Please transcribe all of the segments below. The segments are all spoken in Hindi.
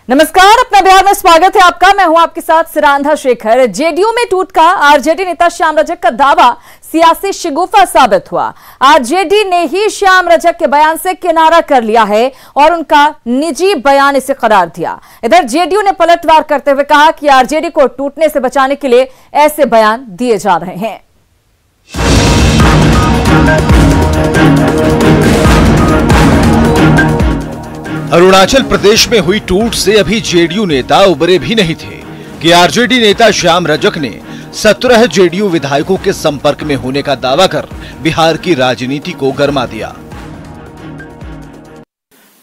नमस्कार, अपना बिहार में स्वागत है आपका। मैं हूं आपके साथ सिरांधा शेखर। जेडीयू में टूट का आरजेडी नेता श्याम रजक का दावा सियासी शिगुफा साबित हुआ। आरजेडी ने ही श्याम रजक के बयान से किनारा कर लिया है और उनका निजी बयान इसे करार दिया। इधर जेडीयू ने पलटवार करते हुए कहा कि आरजेडी को टूटने से बचाने के लिए ऐसे बयान दिए जा रहे हैं। अरुणाचल प्रदेश में हुई टूट से अभी जेडीयू नेता उबरे भी नहीं थे कि आरजेडी नेता श्याम रजक ने 17 जेडीयू विधायकों के संपर्क में होने का दावा कर बिहार की राजनीति को गरमा दिया।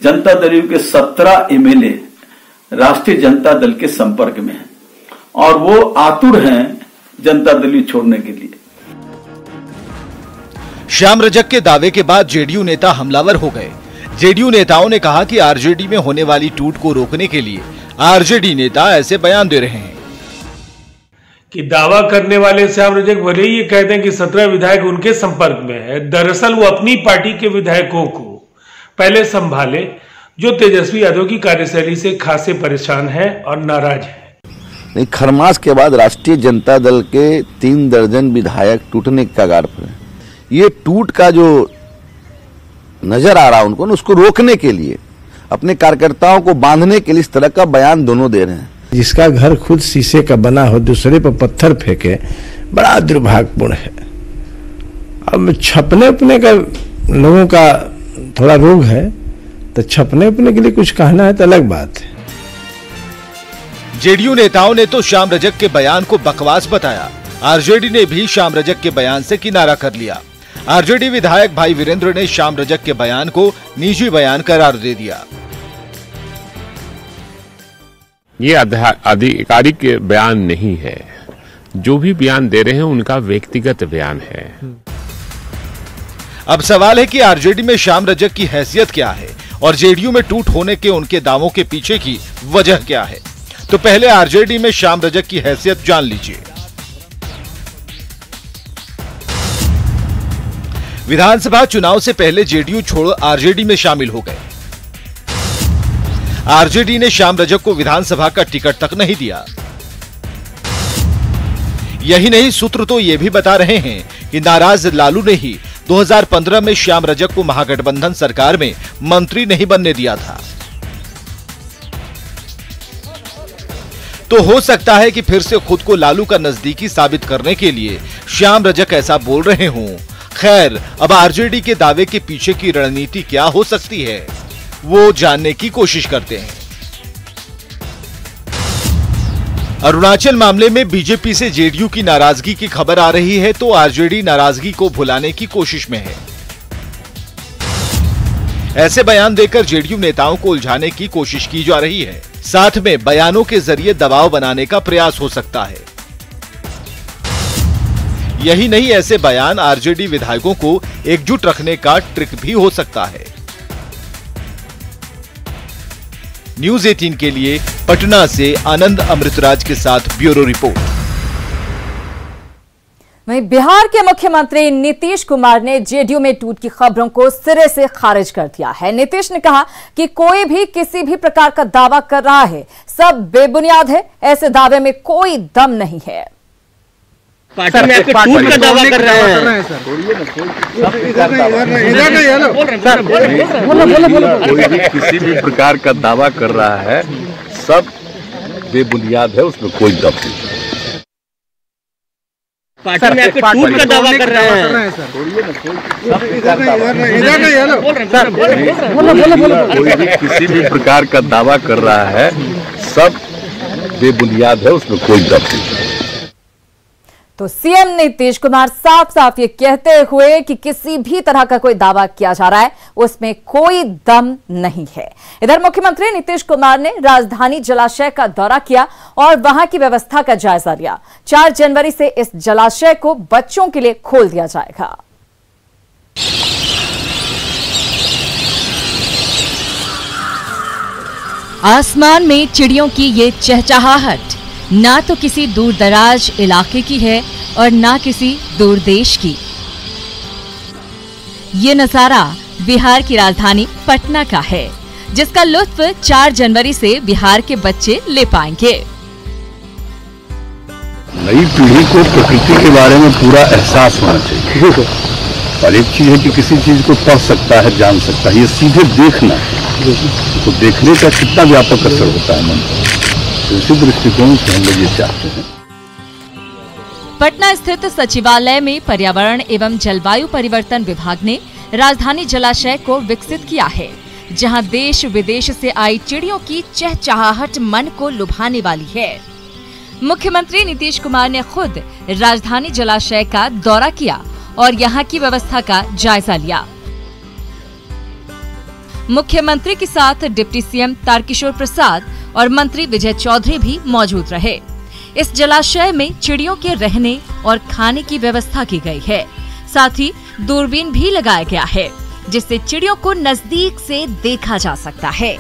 जनता दल के 17 एमएलए राष्ट्रीय जनता दल के संपर्क में हैं और वो आतुर हैं जनता दल छोड़ने के लिए। श्याम रजक के दावे के बाद जेडीयू नेता हमलावर हो गए। जेडीयू नेताओं ने कहा कि आरजेडी में होने वाली टूट को रोकने के लिए आरजेडी नेता ऐसे बयान दे रहे हैं कि दावा करने वाले श्याम रजक भले ही ये कहते हैं कि 17 विधायक उनके संपर्क में है, दरअसल वो अपनी पार्टी के विधायकों को पहले संभाले जो तेजस्वी यादव की कार्यशैली से खासे परेशान है और नाराज है। नहीं, खरमास के बाद राष्ट्रीय जनता दल के 3 दर्जन विधायक टूटने के कगार पर हैं। ये टूट का जो नजर आ रहा है उनको, उसको रोकने के लिए, अपने कार्यकर्ताओं को बांधने के लिए इस तरह का बयान दोनों दे रहे हैं। जिसका घर खुद शीशे का बना हो दूसरे पर पत्थर फेंके, बड़ा दुर्भाग्यपूर्ण है। अब छपने उपने का लोगों का थोड़ा रोग है, तो छपने उपने के लिए कुछ कहना है तो अलग बात है। जेडीयू नेताओं ने तो श्याम रजक के बयान को बकवास बताया। आरजेडी ने भी श्याम रजक के बयान से किनारा कर लिया। आरजेडी विधायक भाई वीरेंद्र ने श्याम रजक के बयान को निजी बयान करार दे दिया। ये आधिकारिक बयान नहीं है, जो भी बयान दे रहे हैं उनका व्यक्तिगत बयान है। अब सवाल है कि आरजेडी में श्याम रजक की हैसियत क्या है और जेडीयू में टूट होने के उनके दावों के पीछे की वजह क्या है। तो पहले आरजेडी में श्याम रजक की हैसियत जान लीजिए। विधानसभा चुनाव से पहले जेडीयू छोड़ आरजेडी में शामिल हो गए। आरजेडी ने श्याम रजक को विधानसभा का टिकट तक नहीं दिया। यही नहीं, सूत्र तो यह भी बता रहे हैं कि नाराज लालू ने ही 2015 में श्याम रजक को महागठबंधन सरकार में मंत्री नहीं बनने दिया था। तो हो सकता है कि फिर से खुद को लालू का नजदीकी साबित करने के लिए श्याम रजक ऐसा बोल रहे हों। खैर, अब आरजेडी के दावे के पीछे की रणनीति क्या हो सकती है, वो जानने की कोशिश करते हैं। अरुणाचल मामले में बीजेपी से जेडीयू की नाराजगी की खबर आ रही है, तो आरजेडी नाराजगी को भुलाने की कोशिश में है। ऐसे बयान देकर जेडीयू नेताओं को उलझाने की कोशिश की जा रही है। साथ में बयानों के जरिए दबाव बनाने का प्रयास हो सकता है। यही नहीं, ऐसे बयान आरजेडी विधायकों को एकजुट रखने का ट्रिक भी हो सकता है। न्यूज़ 18 के लिए पटना से आनंद अमृतराज के साथ ब्यूरो रिपोर्ट। वहीं बिहार के मुख्यमंत्री नीतीश कुमार ने जेडीयू में टूट की खबरों को सिरे से खारिज कर दिया है। नीतीश ने कहा कि कोई भी किसी भी प्रकार का दावा कर रहा है, सब बेबुनियाद है। ऐसे दावे में कोई दम नहीं है। पार्टी में आपके टूट का दावा कर रहे हैं सर। कोई भी किसी भी प्रकार का दावा कर रहा है, सब बेबुनियाद है, उसमें कोई दम नहीं। पार्टी में आपके टूट का दावा कर रहे हैं सर। कोई भी किसी भी प्रकार का दावा कर रहा है, सब बेबुनियाद है, उसमें कोई दम नहीं। तो सीएम नीतीश कुमार साफ साफ ये कहते हुए कि किसी भी तरह का कोई दावा किया जा रहा है उसमें कोई दम नहीं है। इधर मुख्यमंत्री नीतीश कुमार ने राजधानी जलाशय का दौरा किया और वहां की व्यवस्था का जायजा लिया। 4 जनवरी से इस जलाशय को बच्चों के लिए खोल दिया जाएगा। आसमान में चिड़ियों की ये चहचहाहट ना तो किसी दूर दराज इलाके की है और ना किसी दूर देश की। ये नजारा बिहार की राजधानी पटना का है, जिसका लुत्फ 4 जनवरी से बिहार के बच्चे ले पाएंगे। नई पीढ़ी को प्रकृति के बारे में पूरा एहसास होना चाहिए। और एक चीज है कि किसी चीज को पढ़ सकता है, जान सकता है, ये सीधे देखना है। तो देखने का कितना व्यापक असर होता है मन पर, तो इसी दृष्टिकोण से हम लोग ये चाहते हैं। पटना स्थित सचिवालय में पर्यावरण एवं जलवायु परिवर्तन विभाग ने राजधानी जलाशय को विकसित किया है, जहां देश विदेश से आई चिड़ियों की चहचहाहट मन को लुभाने वाली है। मुख्यमंत्री नीतीश कुमार ने खुद राजधानी जलाशय का दौरा किया और यहां की व्यवस्था का जायजा लिया। मुख्यमंत्री के साथ डिप्टी सीएम तारकिशोर प्रसाद और मंत्री विजय चौधरी भी मौजूद रहे। इस जलाशय में चिड़ियों के रहने और खाने की व्यवस्था की गई है। साथ ही दूरबीन भी लगाया गया है, जिससे चिड़ियों को नजदीक से देखा जा सकता है।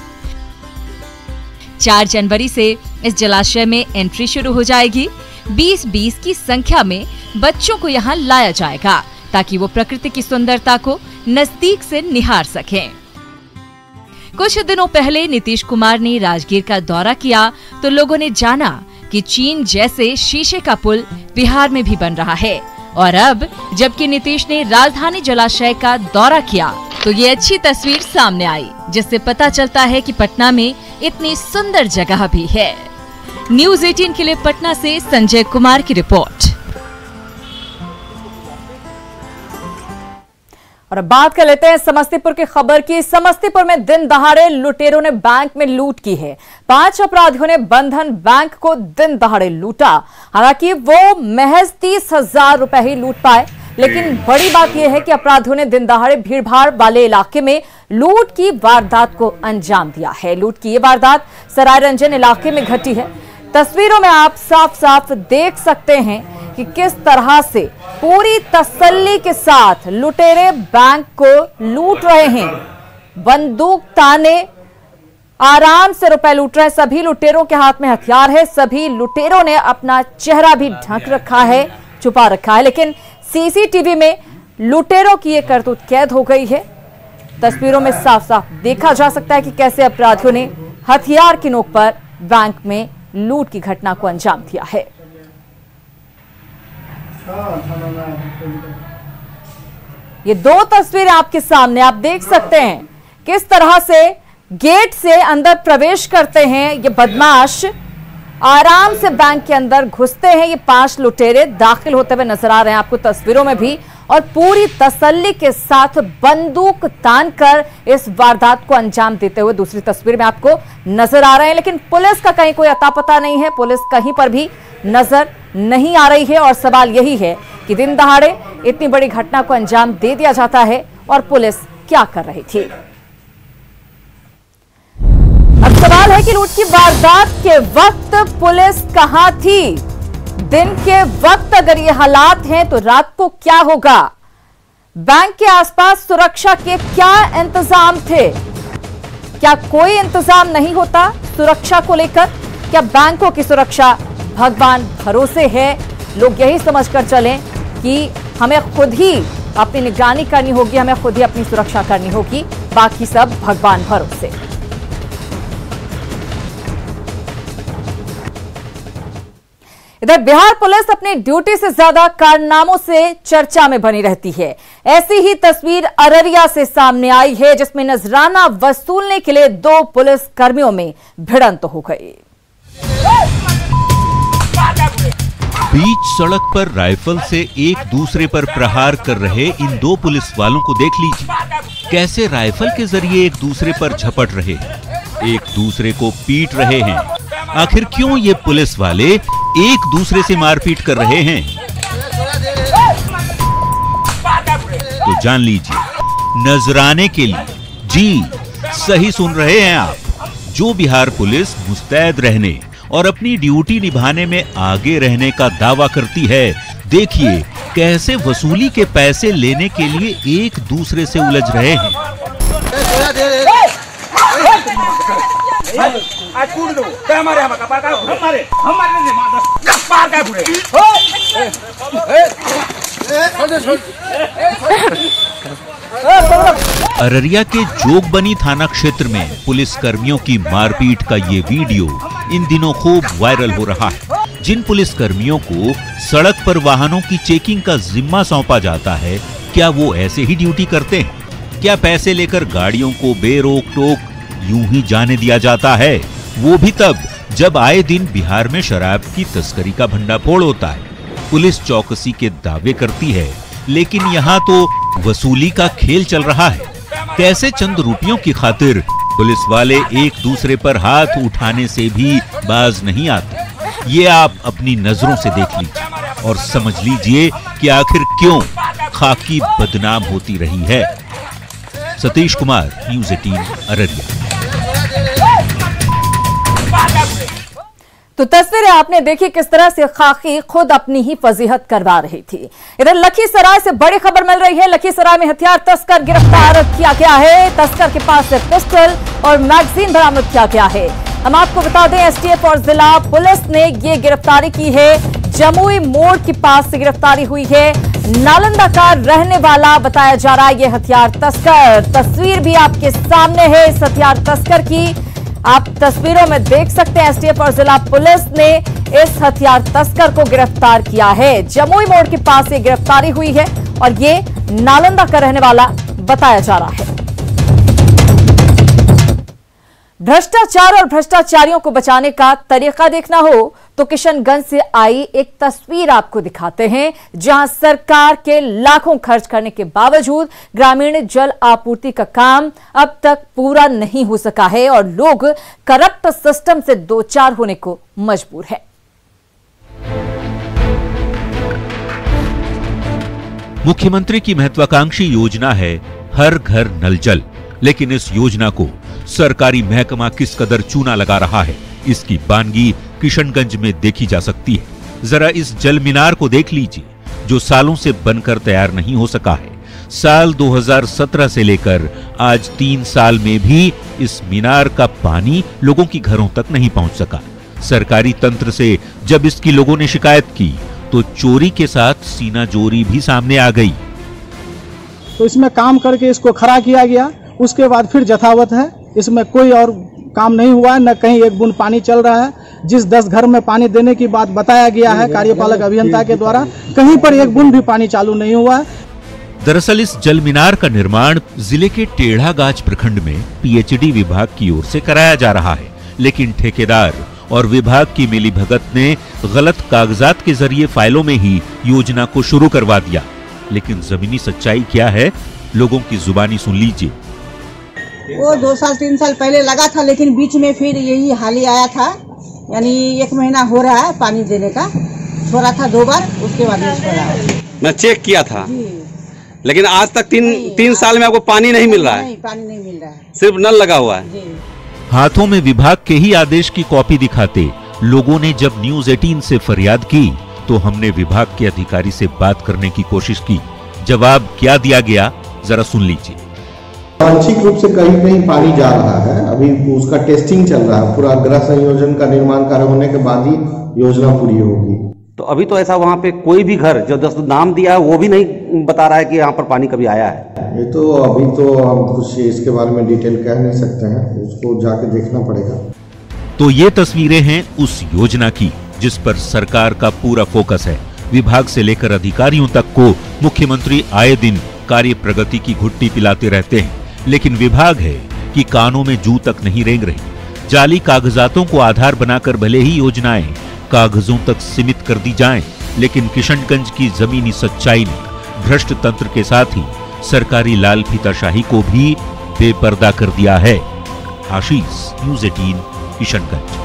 4 जनवरी से इस जलाशय में एंट्री शुरू हो जाएगी। 20-20 की संख्या में बच्चों को यहाँ लाया जाएगा, ताकि वो प्रकृति की सुंदरता को नजदीक से निहार सकें। कुछ दिनों पहले नीतीश कुमार ने राजगीर का दौरा किया तो लोगों ने जाना कि चीन जैसे शीशे का पुल बिहार में भी बन रहा है। और अब जबकि नीतीश ने राजधानी जलाशय का दौरा किया तो ये अच्छी तस्वीर सामने आई, जिससे पता चलता है कि पटना में इतनी सुंदर जगह भी है। न्यूज़ 18 के लिए पटना से संजय कुमार की रिपोर्ट। और अब बात कर लेते हैं समस्तीपुर की खबर की। समस्तीपुर में दिन दहाड़े लुटेरों ने बैंक में लूट की है। 5 अपराधियों ने बंधन बैंक को दिन दहाड़े लूटा। हालांकि वो महज 30,000 रुपए ही लूट पाए, लेकिन बड़ी बात यह है कि अपराधियों ने दिन दहाड़े भीड़भाड़ वाले इलाके में लूट की वारदात को अंजाम दिया है। लूट की ये वारदात सरायरंजन इलाके में घटी है। तस्वीरों में आप साफ साफ देख सकते हैं कि किस तरह से पूरी तसल्ली के साथ लुटेरे बैंक को लूट रहे हैं। बंदूक ताने आराम से रुपए लूट रहे हैं। सभी लुटेरों के हाथ में हथियार है। सभी लुटेरों ने अपना चेहरा भी ढक रखा है, छुपा रखा है, लेकिन सीसीटीवी में लुटेरों की ये करतूत कैद हो गई है। तस्वीरों में साफ साफ देखा जा सकता है कि कैसे अपराधियों ने हथियार की नोक पर बैंक में लूट की घटना को अंजाम दिया है। ये 2 तस्वीरें आपके सामने आप देख सकते हैं किस तरह से गेट से अंदर प्रवेश करते हैं ये बदमाश। आराम से बैंक के अंदर घुसते हैं। ये 5 लुटेरे दाखिल होते हुए नजर आ रहे हैं आपको तस्वीरों में भी, और पूरी तसल्ली के साथ बंदूक तानकर इस वारदात को अंजाम देते हुए दूसरी तस्वीर में आपको नजर आ रहे हैं। लेकिन पुलिस का कहीं कोई अता पता नहीं है, पुलिस कहीं पर भी नजर नहीं आ रही है। और सवाल यही है कि दिन दहाड़े इतनी बड़ी घटना को अंजाम दे दिया जाता है और पुलिस क्या कर रही थी। अब सवाल है कि लूट की वारदात के वक्त पुलिस कहां थी। दिन के वक्त अगर ये हालात हैं तो रात को क्या होगा। बैंक के आसपास सुरक्षा के क्या इंतजाम थे। क्या कोई इंतजाम नहीं होता सुरक्षा को लेकर। क्या बैंकों की सुरक्षा भगवान भरोसे है। लोग यही समझकर चलें कि हमें खुद ही अपनी निगरानी करनी होगी, हमें खुद ही अपनी सुरक्षा करनी होगी, बाकी सब भगवान भरोसे। इधर बिहार पुलिस अपनी ड्यूटी से ज्यादा कारनामों से चर्चा में बनी रहती है। ऐसी ही तस्वीर अररिया से सामने आई है, जिसमें नजराना वसूलने के लिए 2 पुलिस कर्मियों में भिड़ंत हो गई। बीच सड़क पर राइफल से एक दूसरे पर प्रहार कर रहे इन 2 पुलिस वालों को देख लीजिए, कैसे राइफल के जरिए एक दूसरे पर झपट रहे हैं, एक दूसरे को पीट रहे हैं। आखिर क्यों ये पुलिस वाले एक दूसरे से मारपीट कर रहे हैं, तो जान लीजिए। नजराने के लिए, जी सही सुन रहे हैं आप, जो बिहार पुलिस मुस्तैद रहने और अपनी ड्यूटी निभाने में आगे रहने का दावा करती है, देखिए कैसे वसूली के पैसे लेने के लिए एक दूसरे से उलझ रहे हैं। अररिया के जोगबनी थाना क्षेत्र में पुलिस कर्मियों की मारपीट का ये वीडियो इन दिनों खूब वायरल हो रहा है। जिन पुलिस कर्मियों को सड़क पर वाहनों की चेकिंग का जिम्मा सौंपा जाता है, क्या वो ऐसे ही ड्यूटी करते हैं? क्या पैसे लेकर गाड़ियों को बेरोक टोक यूं ही जाने दिया जाता है? वो भी तब जब आए दिन बिहार में शराब की तस्करी का भंडाफोड़ होता है। पुलिस चौकसी के दावे करती है, लेकिन यहाँ तो वसूली का खेल चल रहा है। कैसे चंद रुपयों की खातिर पुलिस वाले एक दूसरे पर हाथ उठाने से भी बाज नहीं आते, ये आप अपनी नजरों से देख लीजिए और समझ लीजिए कि आखिर क्यों खाकी बदनाम होती रही है। सतीश कुमार, न्यूज़ 18 अररिया। तो तस्वीरें आपने देखी किस तरह से खाकी खुद अपनी ही फजीहत करवा रही थी। इधर लखीसराय से बड़ी खबर मिल रही है। लखीसराय में हथियार तस्कर गिरफ्तार किया गया है। तस्कर के पास से पिस्टल और मैगजीन बरामद किया गया है। हम आपको बता दें, एसटीएफ और जिला पुलिस ने ये गिरफ्तारी की है। जमुई मोड़ के पास से गिरफ्तारी हुई है। नालंदा का रहने वाला बताया जा रहा है ये हथियार तस्कर। तस्वीर भी आपके सामने है इस हथियार तस्कर की, आप तस्वीरों में देख सकते हैं। एसटीएफ और जिला पुलिस ने इस हथियार तस्कर को गिरफ्तार किया है। जमुई मोड़ के पास ये गिरफ्तारी हुई है और ये नालंदा का रहने वाला बताया जा रहा है। भ्रष्टाचार और भ्रष्टाचारियों को बचाने का तरीका देखना हो तो किशनगंज से आई एक तस्वीर आपको दिखाते हैं, जहां सरकार के लाखों खर्च करने के बावजूद ग्रामीण जल आपूर्ति का काम अब तक पूरा नहीं हो सका है और लोग करप्ट सिस्टम से दो चार होने को मजबूर है। मुख्यमंत्री की महत्वाकांक्षी योजना है हर घर नल जल, लेकिन इस योजना को सरकारी महकमा किस कदर चूना लगा रहा है, इसकी बानगी किशनगंज में देखी जा सकती है। जरा इस जल मीनार को देख लीजिए, जो सालों से बनकर तैयार नहीं हो सका है। साल 2017 से लेकर आज 3 साल में भी इस मीनार का पानी लोगों की घरों तक नहीं पहुंच सका। सरकारी तंत्र से जब इसकी लोगों ने शिकायत की तो चोरी के साथ सीना जोरी भी सामने आ गई। तो इसमें काम करके इसको खड़ा किया गया, उसके बाद फिर यथावत है, इसमें कोई और काम नहीं हुआ है, न कहीं एक बूंद पानी चल रहा है। जिस 10 घर में पानी देने की बात बताया गया है कार्यपालक अभियंता के द्वारा, कहीं पर एक बूंद भी पानी चालू नहीं हुआ है। दरअसल इस जल मीनार का निर्माण जिले के टेढ़ागाछ प्रखंड में पीएचडी विभाग की ओर से कराया जा रहा है, लेकिन ठेकेदार और विभाग की मिलीभगत ने गलत कागजात के जरिए फाइलों में ही योजना को शुरू करवा दिया। लेकिन जमीनी सच्चाई क्या है, लोगों की जुबानी सुन लीजिए। वो 2 साल 3 साल पहले लगा था, लेकिन बीच में फिर यही हाल ही आया था, यानी 1 महीना हो रहा है पानी देने का, छोड़ा था 2 बार, उसके बाद मैं चेक किया था, लेकिन आज तक 3 साल में आपको पानी नहीं मिल रहा है। पानी नहीं मिल रहा है, सिर्फ नल लगा हुआ है। हाथों में विभाग के ही आदेश की कॉपी दिखाते लोगों ने जब न्यूज़ 18 से फरियाद की तो हमने विभाग के अधिकारी से बात करने की कोशिश की। जवाब क्या दिया गया, जरा सुन लीजिए। आंशिक रूप से कहीं कहीं पानी जा रहा है, अभी उसका टेस्टिंग चल रहा है, पूरा गृह संयोजन का निर्माण कार्य होने के बाद ही योजना पूरी होगी। तो अभी तो ऐसा वहाँ पे कोई भी घर जो 10 नाम दिया है वो भी नहीं बता रहा है कि यहाँ पर पानी कभी आया है। ये तो अभी तो हम कुछ इसके बारे में डिटेल कह नहीं सकते हैं, उसको जाके देखना पड़ेगा। तो ये तस्वीरें हैं उस योजना की जिस पर सरकार का पूरा फोकस है। विभाग से लेकर अधिकारियों तक को मुख्यमंत्री आए दिन कार्य प्रगति की घुट्टी पिलाते रहते हैं, लेकिन विभाग है कि कानों में जू तक नहीं रेंग रही। जाली कागजातों को आधार बनाकर भले ही योजनाएं कागजों तक सीमित कर दी जाएं, लेकिन किशनगंज की जमीनी सच्चाई ने भ्रष्ट तंत्र के साथ ही सरकारी लाल फीताशाही को भी बेपर्दा कर दिया है। आशीष, न्यूज़ 18 किशनगंज।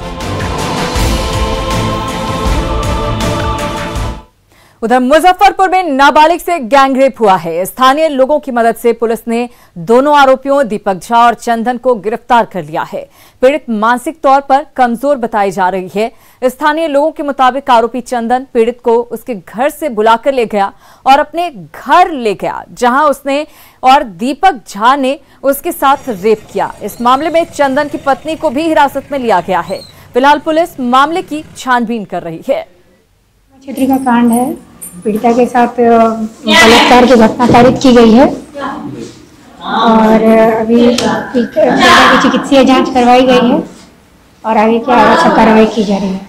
उधर मुजफ्फरपुर में नाबालिग से गैंगरेप हुआ है। स्थानीय लोगों की मदद से पुलिस ने दोनों आरोपियों दीपक झा और चंदन को गिरफ्तार कर लिया है। पीड़ित मानसिक तौर पर कमजोर बताई जा रही है। स्थानीय लोगों के मुताबिक आरोपी चंदन पीड़ित को उसके घर से बुलाकर ले गया और अपने घर ले गया, जहां उसने और दीपक झा ने उसके साथ रेप किया। इस मामले में चंदन की पत्नी को भी हिरासत में लिया गया है। फिलहाल पुलिस मामले की छानबीन कर रही है। क्षेत्र का कांड है, पीड़िता के साथ बलात्कार की घटना तारीफ की गई है। और अभी चिकित्सीय जांच करवाई गई है और आगे क्या आवश्यक कार्रवाई की जा रही है।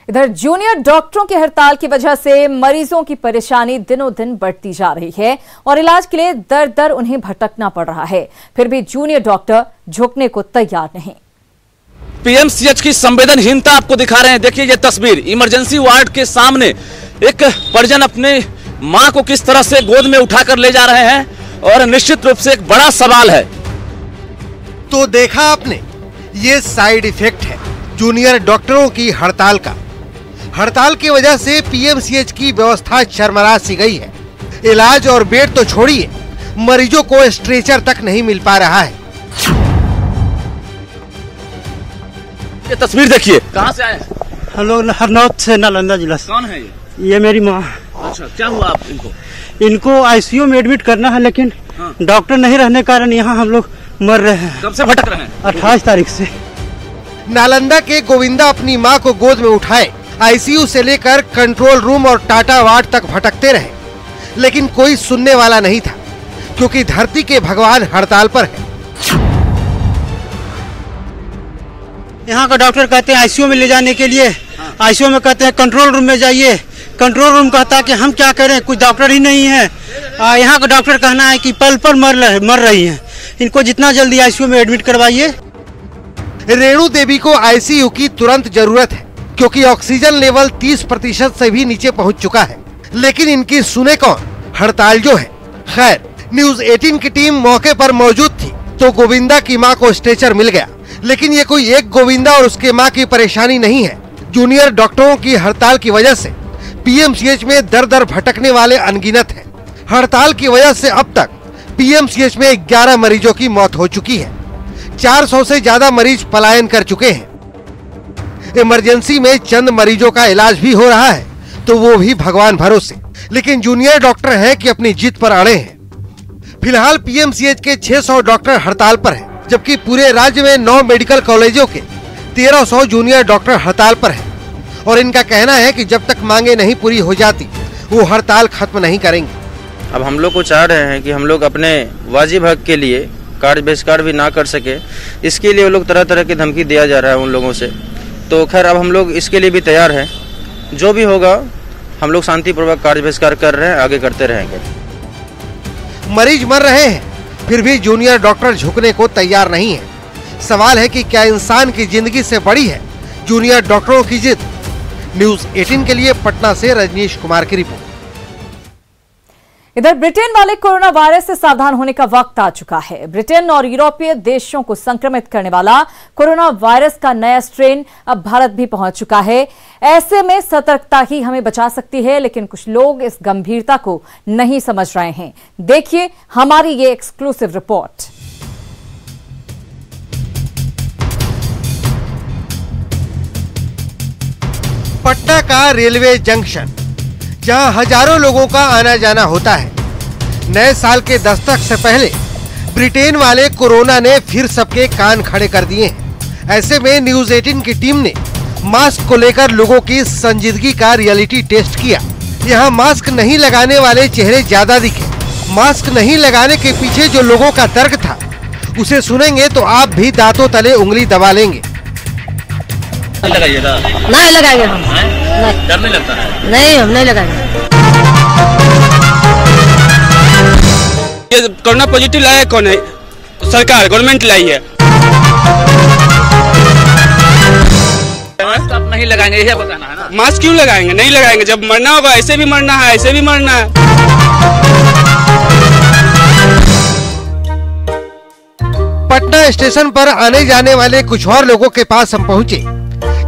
इधर जूनियर डॉक्टरों की हड़ताल की वजह से मरीजों की परेशानी दिनों दिन बढ़ती जा रही है और इलाज के लिए दर दर उन्हें भटकना पड़ रहा है। फिर भी जूनियर डॉक्टर झुकने को तैयार नहीं। पीएमसीएच की संवेदनहीनता आपको दिखा रहे हैं। देखिए ये तस्वीर, इमरजेंसी वार्ड के सामने एक परिजन अपने मां को किस तरह से गोद में उठाकर ले जा रहे हैं और निश्चित रूप से एक बड़ा सवाल है। तो देखा आपने, ये साइड इफेक्ट है जूनियर डॉक्टरों की हड़ताल का। हड़ताल की वजह से पीएमसीएच की व्यवस्था चरमरा सी गई है। इलाज और बेड तो छोड़िए, मरीजों को स्ट्रेचर तक नहीं मिल पा रहा है। ये तस्वीर देखिए, कहां से आए हैं? हम लोग हरनौत से, नालंदा जिला से। कौन है ये मेरी माँ। अच्छा, क्या हुआ आप इनको आईसीयू में एडमिट करना है, लेकिन डॉक्टर नहीं रहने कारण यहाँ हम लोग मर रहे हैं। कब से भटक रहे हैं? 28 तारीख से। नालंदा के गोविंदा अपनी मां को गोद में उठाए आईसीयू से लेकर कंट्रोल रूम और टाटा वार्ड तक भटकते रहे, लेकिन कोई सुनने वाला नहीं था, क्योंकि धरती के भगवान हड़ताल पर है। यहाँ का डॉक्टर कहते हैं आईसीयू में ले जाने के लिए, आईसीयू में कहते हैं कंट्रोल रूम में जाइए। कंट्रोल रूम कहता है कि हम क्या करें, कुछ डॉक्टर ही नहीं है। यहाँ का डॉक्टर कहना है कि पल पल मर रही हैं, इनको जितना जल्दी आईसीयू में एडमिट करवाइए। रेणु देवी को आईसीयू की तुरंत जरूरत है, क्योंकि ऑक्सीजन लेवल 30% से भी नीचे पहुंच चुका है, लेकिन इनकी सुने कौन, हड़ताल जो है। खैर, न्यूज 18 की टीम मौके पर मौजूद थी तो गोविंदा की मां को स्ट्रेचर मिल गया, लेकिन ये कोई एक गोविंदा और उसके मां की परेशानी नहीं है। जूनियर डॉक्टरों की हड़ताल की वजह से पीएमसीएच में दर दर भटकने वाले अनगिनत हैं। हड़ताल की वजह से अब तक पीएमसीएच में 11 मरीजों की मौत हो चुकी है। 400 से ज्यादा मरीज पलायन कर चुके हैं। इमरजेंसी में चंद मरीजों का इलाज भी हो रहा है, तो वो भी भगवान भरोसे, लेकिन जूनियर डॉक्टर हैं कि अपनी जिद पर अड़े हैं। फिलहाल पीएमसीएच के 600 डॉक्टर हड़ताल पर हैं, जबकि पूरे राज्य में 9 मेडिकल कॉलेजों के 1300 जूनियर डॉक्टर हड़ताल पर हैं और इनका कहना है कि जब तक मांगे नहीं पूरी हो जाती वो हड़ताल खत्म नहीं करेंगे। अब हम लोग को चाह रहे हैं कि हम लोग अपने वाजिब हक के लिए कार्य बहिष्कार भी ना कर सके, इसके लिए वो लोग तरह तरह की धमकी दिया जा रहा है उन लोगों से। तो खैर अब हम लोग इसके लिए भी तैयार हैं, जो भी होगा हम लोग शांतिपूर्वक कार्य बहिष्कार कर रहे हैं, आगे करते रहेंगे। मरीज मर रहे हैं, फिर भी जूनियर डॉक्टर झुकने को तैयार नहीं है। सवाल है कि क्या इंसान की जिंदगी से बड़ी है जूनियर डॉक्टरों की जिद। न्यूज 18 के लिए पटना से रजनीश कुमार की रिपोर्ट। इधर ब्रिटेन वाले कोरोना वायरस से सावधान होने का वक्त आ चुका है। ब्रिटेन और यूरोपीय देशों को संक्रमित करने वाला कोरोना वायरस का नया स्ट्रेन अब भारत भी पहुंच चुका है। ऐसे में सतर्कता ही हमें बचा सकती है, लेकिन कुछ लोग इस गंभीरता को नहीं समझ रहे हैं। देखिए हमारी ये एक्सक्लूसिव रिपोर्ट। पटना का रेलवे जंक्शन, जहां हजारों लोगों का आना जाना होता है। नए साल के दस्तक से पहले ब्रिटेन वाले कोरोना ने फिर सबके कान खड़े कर दिए हैं। ऐसे में न्यूज 18 की टीम ने मास्क को लेकर लोगों की संजीदगी का रियलिटी टेस्ट किया। यहाँ मास्क नहीं लगाने वाले चेहरे ज्यादा दिखे। मास्क नहीं लगाने के पीछे जो लोगों का तर्क था, उसे सुनेंगे तो आप भी दांतों तले उंगली दबा लेंगे। लगाइएगा? नहीं लगाएंगे हम। नहीं। डर नहीं लगता है? नहीं, हम नहीं लगाएंगे। ये कोरोना पॉजिटिव लाया कौन है? सरकार, गवर्नमेंट लाई है। मास्क आप नहीं लगाएंगे, यही बताना है ना? मास्क क्यों लगाएंगे? नहीं लगाएंगे। जब मरना होगा ऐसे भी मरना है, ऐसे भी मरना है। पटना स्टेशन पर आने जाने वाले कुछ और लोगों के पास हम पहुंचे,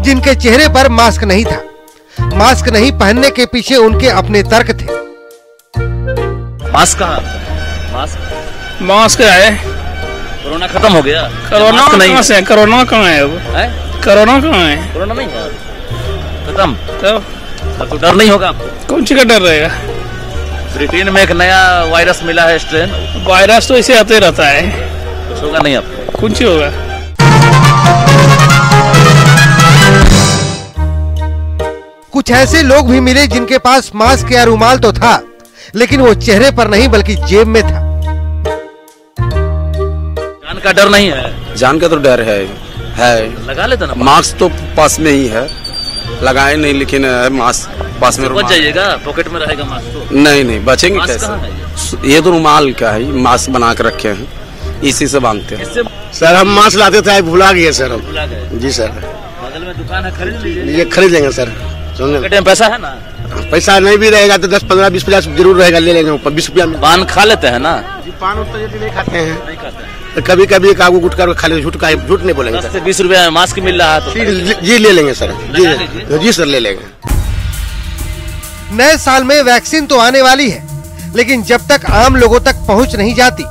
जिनके चेहरे पर मास्क नहीं था। मास्क नहीं पहनने के पीछे उनके अपने तर्क थे। मास्क कहाँ? मास्क है। कोरोना खत्म हो गया? कोरोना कहाँ से? कोरोना कहाँ है? कोरोना कहाँ है? कोरोना नहीं है खत्म। तो डर नहीं होगा आपको? कौन सी का डर रहेगा? ब्रिटेन में एक नया वायरस मिला है स्ट्रेन। वायरस तो ऐसे आते रहता है। कुछ होगा नहीं आपको? कौन सी होगा? कुछ ऐसे लोग भी मिले जिनके पास मास्क या रुमाल तो था, लेकिन वो चेहरे पर नहीं बल्कि जेब में था। का डर नहीं है? जान का तो डर है। लगा लेते ना मास्क तो पास में ही है, लगाए नहीं, लेकिन मास्क पास में। बच जाइएगा, पॉकेट में रहेगा मास्क तो। नहीं बचेंगे कैसे? ये तो रुमाल का है, मास्क बना के रखे हैं, इसी से बांधते हैं। सर हम मास्क लाते थे, भुला गए सर हम। जी सर, बगल में दुकान है, खरीद लीजिए। ये खरीद लेंगे सर। पॉकेट में पैसा है ना? पैसा नहीं भी रहेगा तो 10, 15, 20, 50 जरूर रहेगा, ले लेंगे। 20 रुपया में पान खा लेते हैं ना? पान तो नहीं खाते हैं, तो कभी कभी एक आगू गुटका खा लेंगे। झूठ नहीं बोलेंगे। 10 से 20 रुपया में मास्क मिल रहा है तो जी ले लेंगे सर। जी सर ले लेंगे। नए साल में वैक्सीन तो आने वाली है, लेकिन जब तक आम लोगों तक पहुंच नहीं जाती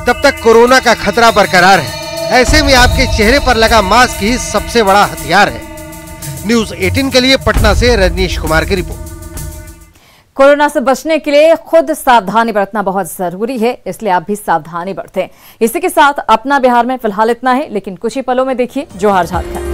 तब तक कोरोना का खतरा बरकरार है। ऐसे में आपके चेहरे पर लगा मास्क ही सबसे बड़ा हथियार है। न्यूज़ 18 के लिए पटना से रजनीश कुमार की रिपोर्ट। कोरोना से बचने के लिए खुद सावधानी बरतना बहुत जरूरी है, इसलिए आप भी सावधानी बरतें। इसी के साथ अपना बिहार में फिलहाल इतना है, लेकिन कुछ ही पलों में देखिए जोहार झारखंड।